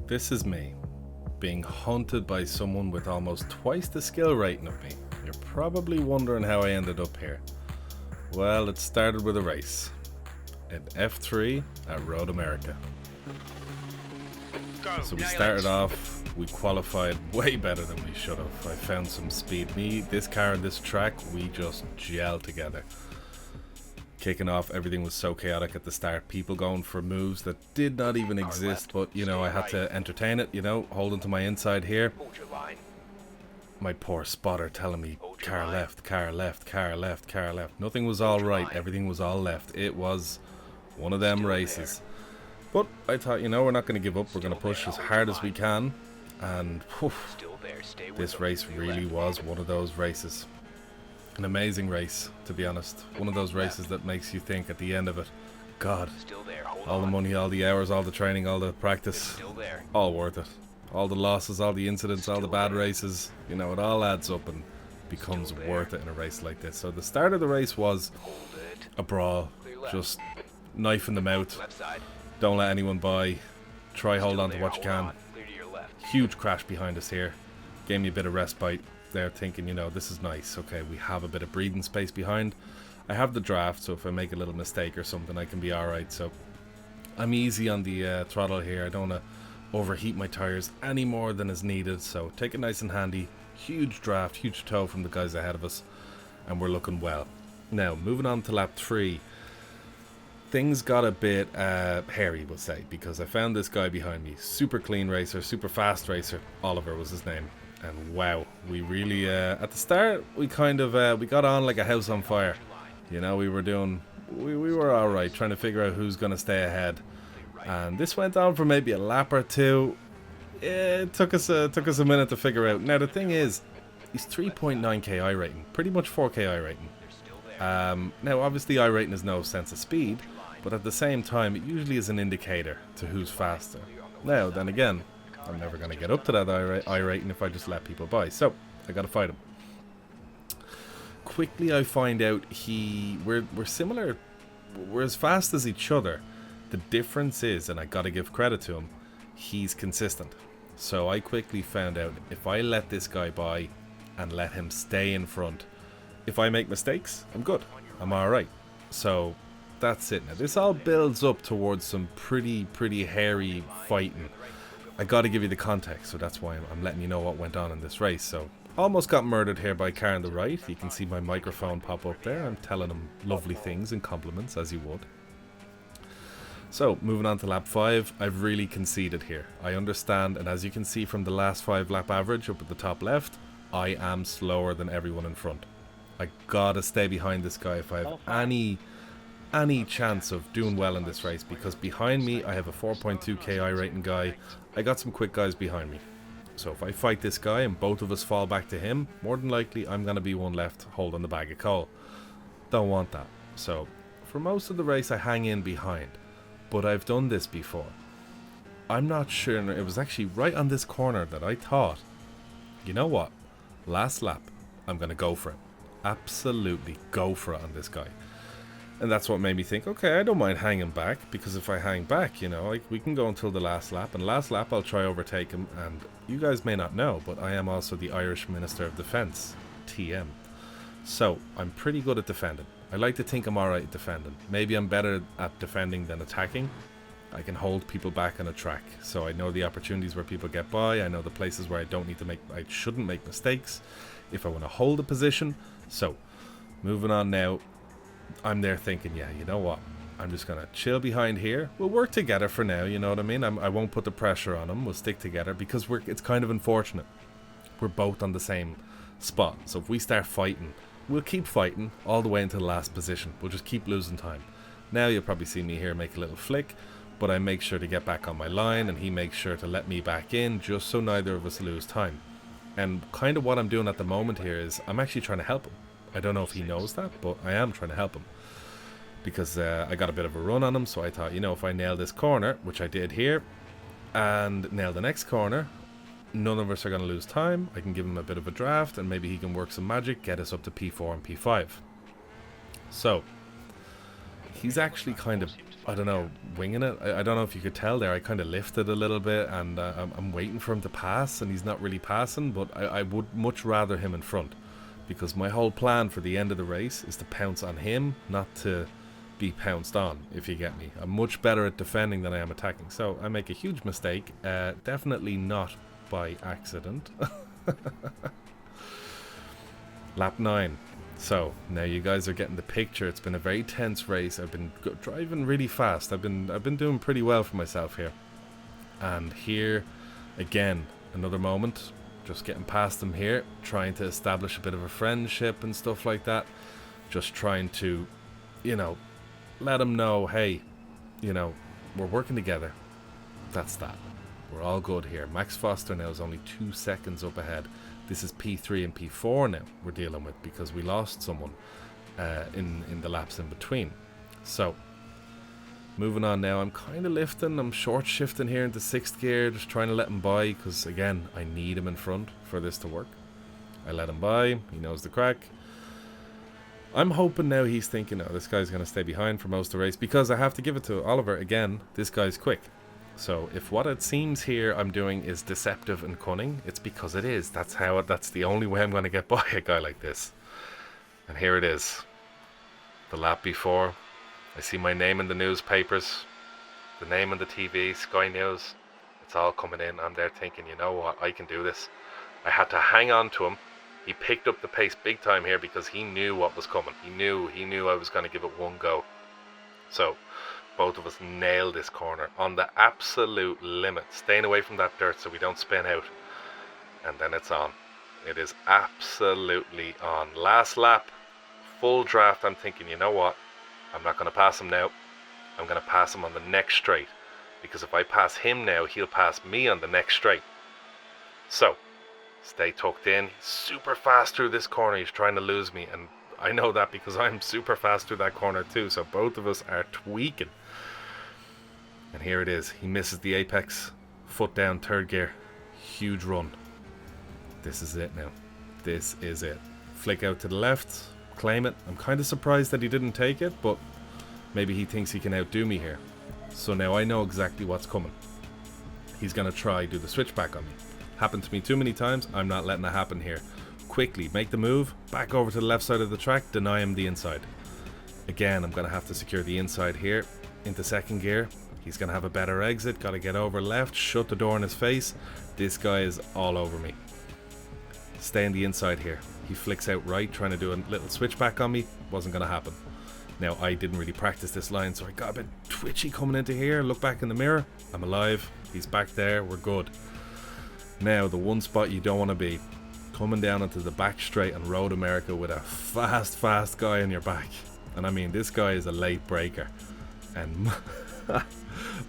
This is me, being hunted by someone with almost twice the skill rating of me. You're probably wondering how I ended up here. Well, it started with a race in F3 at Road America. So we started off, we qualified way better than we should have. I found some speed. This car and this track, we just gelled together. Kicking off, everything was so chaotic at the start. People going for moves that did not even exist, but you know, I had to entertain it, you know, holding to my inside here. My poor spotter telling me, car left, car left, car left, car left. Nothing was all right, everything was all left. It was one of them races. But I thought, you know, we're not going to give up. We're going to push as hard as we can. And whew, this race really was one of those races. An amazing race, to be honest. One of those races that makes you think at the end of it, God, all the money, all the hours, all the training, all the practice, all worth it. All the losses, all the incidents, all the bad races, you know, it all adds up and becomes worth it in a race like this. So the start of the race was a brawl, just knife in the mouth, don't let anyone by, try hold on to what you can. Huge crash behind us here, gave me a bit of respite there, thinking, you know, this is nice, okay, we have a bit of breathing space behind. I have the draft, so if I make a little mistake or something, I can be alright. So I'm easy on the throttle here. I don't want to overheat my tires any more than is needed, so take it nice and handy. Huge draft, huge tow from the guys ahead of us, and we're looking well. Now moving on to lap 3, things got a bit hairy, we'll say, because I found this guy behind me, super clean racer, super fast racer. Oliver was his name, and wow, we really at the start we kind of we got on like a house on fire. You know, we were all right, trying to figure out who's going to stay ahead. And this went on for maybe a lap or two. It took us a minute to figure out. Now the thing is, he's 3.9k iRating, pretty much 4k iRating. Now obviously iRating is no sense of speed, but at the same time it usually is an indicator to who's faster. Now then again, I'm never going to get up to that iRating if I just let people by, so I got to fight him. Quickly I find out we're similar, we're as fast as each other. The difference is, and I gotta give credit to him, he's consistent. So I quickly found out, if I let this guy by and let him stay in front, if I make mistakes, I'm good, I'm alright. So that's it. Now this all builds up towards some pretty hairy fighting. I gotta give you the context, so that's why I'm letting you know what went on in this race. So almost got murdered here by a car on the right. You can see my microphone pop up there. I'm telling him lovely things and compliments, as you would. So, moving on to lap 5, I've really conceded here. I understand, and as you can see from the last 5 lap average up at the top left, I am slower than everyone in front. I gotta stay behind this guy if I have any chance of doing well in this race, because behind me I have a 4.2k iRating guy. I got some quick guys behind me. So if I fight this guy and both of us fall back to him, more than likely I'm gonna be one left holding the bag of coal. Don't want that. So, for most of the race I hang in behind. But I've done this before. I'm not sure, it was actually right on this corner that I thought, you know what, last lap, I'm going to go for it. Absolutely go for it on this guy. And that's what made me think, okay, I don't mind hanging back, because if I hang back, you know, we can go until the last lap, and last lap I'll try overtake him. And you guys may not know, but I am also the Irish Minister of Defence, TM. So I'm pretty good at defending. I like to think I'm alright at defending. Maybe I'm better at defending than attacking. I can hold people back on a track. So I know the opportunities where people get by. I know the places where I shouldn't make mistakes if I want to hold a position. So, moving on now. I'm there thinking, yeah, you know what? I'm just going to chill behind here. We'll work together for now, you know what I mean? I won't put the pressure on them. We'll stick together, because it's kind of unfortunate. We're both on the same spot. So if we start fighting, we'll keep fighting all the way into the last position. We'll just keep losing time. Now you'll probably see me here make a little flick, but I make sure to get back on my line, and he makes sure to let me back in, just so neither of us lose time. And kind of what I'm doing at the moment here is I'm actually trying to help him. I don't know if he knows that, but I am trying to help him. Because I got a bit of a run on him, so I thought, you know, if I nail this corner, which I did here, and nail the next corner, none of us are going to lose time. I can give him a bit of a draft, and maybe he can work some magic, get us up to P4 and P5. So, he's actually kind of I don't know, winging it. I don't know if you could tell there. I kind of lifted a little bit, and I'm waiting for him to pass, and he's not really passing. But I would much rather him in front, because my whole plan for the end of the race is to pounce on him, not to be pounced on, if you get me. I'm much better at defending than I am attacking. So I make a huge mistake, definitely not by accident. Lap 9. So now you guys are getting the picture. It's been a very tense race. I've been driving really fast. I've been doing pretty well for myself here. And here again, another moment, just getting past them here, trying to establish a bit of a friendship and stuff like that. Just trying to, you know, let them know, hey, you know, we're working together. That's that. We're all good here. Max Foster now is only 2 seconds up ahead. This is P3 and P4 now we're dealing with, because we lost someone in the laps in between. So, moving on now. I'm kind of lifting. I'm short shifting here into 6th gear, just trying to let him by, because again, I need him in front for this to work. I let him by. He knows the crack. I'm hoping now he's thinking, oh, this guy's going to stay behind for most of the race, because I have to give it to Oliver again. This guy's quick. So if what it seems here I'm doing is deceptive and cunning, it's because it is. That's the only way I'm going to get by a guy like this. And here it is. The lap before. I see my name in the newspapers, the name on the TV, Sky News. It's all coming in. I'm there thinking, you know what, I can do this. I had to hang on to him. He picked up the pace big time here because he knew what was coming. He knew I was going to give it one go. So both of us nailed this corner on the absolute limit, staying away from that dirt so we don't spin out. And then it's on. It is absolutely on. Last lap, full draft. I'm thinking, you know what, I'm not going to pass him now. I'm going to pass him on the next straight, because if I pass him now, he'll pass me on the next straight. So stay tucked in. He's super fast through this corner. He's trying to lose me, and I know that because I'm super fast through that corner too. So both of us are tweaking. And here it is. He misses the apex. Foot down, 3rd gear. Huge run. This is it now. This is it. Flick out to the left. Claim it. I'm kind of surprised that he didn't take it, but maybe he thinks he can outdo me here. So now I know exactly what's coming. He's going to try do the switchback on me. Happened to me too many times. I'm not letting it happen here. Quickly make the move. Back over to the left side of the track. Deny him the inside. Again, I'm going to have to secure the inside here. Into 2nd gear. He's going to have a better exit. Got to get over left. Shut the door in his face. This guy is all over me. Stay in the inside here. He flicks out right, trying to do a little switchback on me. Wasn't going to happen. Now, I didn't really practice this line, so I got a bit twitchy coming into here. Look back in the mirror. I'm alive. He's back there. We're good. Now, the one spot you don't want to be. Coming down into the back straight on Road America with a fast guy on your back. And I mean, this guy is a late breaker. And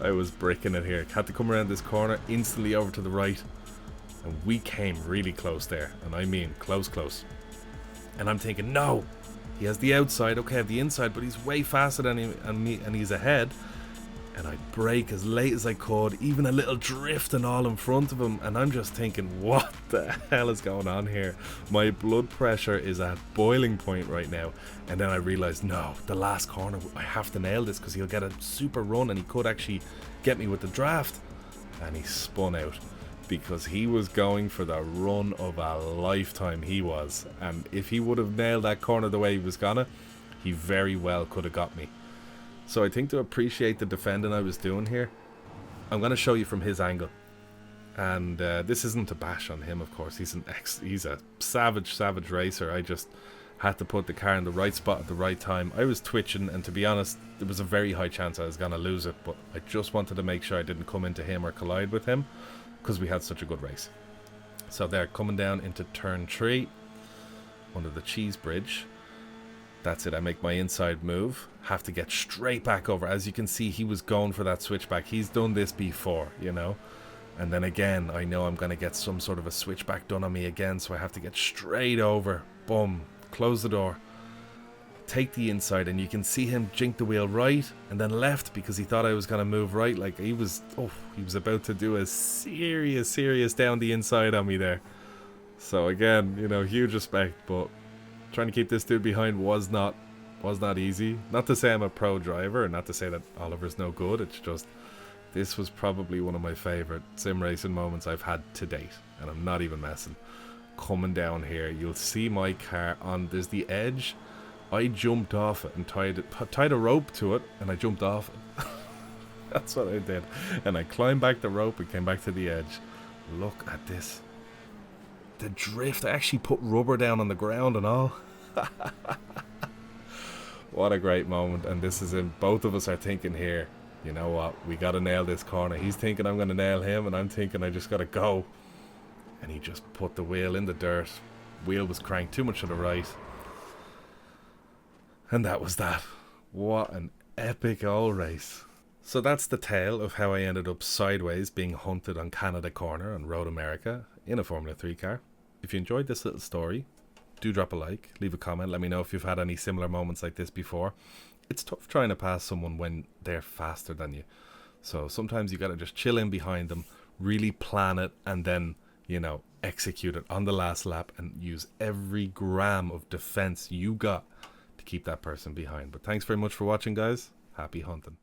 I was bricking it here. Had to come around this corner, instantly over to the right. And we came really close there. And I mean, close. And I'm thinking, no, he has the outside. Okay, I have the inside, but he's way faster than me, and he's ahead. And I brake as late as I could, even a little drift and all in front of him. And I'm just thinking, what the hell is going on here? My blood pressure is at boiling point right now. And then I realized, no, the last corner, I have to nail this, because he'll get a super run and he could actually get me with the draft. And he spun out, because he was going for the run of a lifetime, he was. And if he would have nailed that corner the way he was gonna, he very well could have got me. So I think to appreciate the defending I was doing here, I'm going to show you from his angle. And this isn't a bash on him, of course. He's a savage racer. I just had to put the car in the right spot at the right time. I was twitching, and to be honest, there was a very high chance I was going to lose it. But I just wanted to make sure I didn't come into him or collide with him, because we had such a good race. So they're coming down into turn 3 under the cheese bridge. That's it. I make my inside move. Have to get straight back over. As you can see, he was going for that switchback. He's done this before, you know. And then again, I know I'm going to get some sort of a switchback done on me again. So I have to get straight over. Boom. Close the door. Take the inside. And you can see him jink the wheel right and then left, because he thought I was going to move right. Like he was about to do a serious down the inside on me there. So again, you know, huge respect, but trying to keep this dude behind was not Was not easy. Not to say I'm a pro driver, and not to say that Oliver's no good. It's just, this was probably one of my favourite sim racing moments I've had to date. And I'm not even messing. Coming down here, you'll see my car on, there's the edge. I jumped off it and tied a rope to it, and I jumped off it. That's what I did. And I climbed back the rope and came back to the edge. Look at this. The drift. I actually put rubber down on the ground and all. What a great moment. And this is in, both of us are thinking here, you know what, we got to nail this corner. He's thinking I'm going to nail him, and I'm thinking I just got to go. And he just put the wheel in the dirt. Wheel was cranked too much to the right. And that was that. What an epic old race. So that's the tale of how I ended up sideways being hunted on Canada Corner on Road America in a Formula 3 car. If you enjoyed this little story, do drop a like, leave a comment, let me know if you've had any similar moments like this before. It's tough trying to pass someone when they're faster than you. So sometimes you gotta just chill in behind them, really plan it, and then, you know, execute it on the last lap and use every gram of defense you got to keep that person behind. But thanks very much for watching, guys. Happy hunting.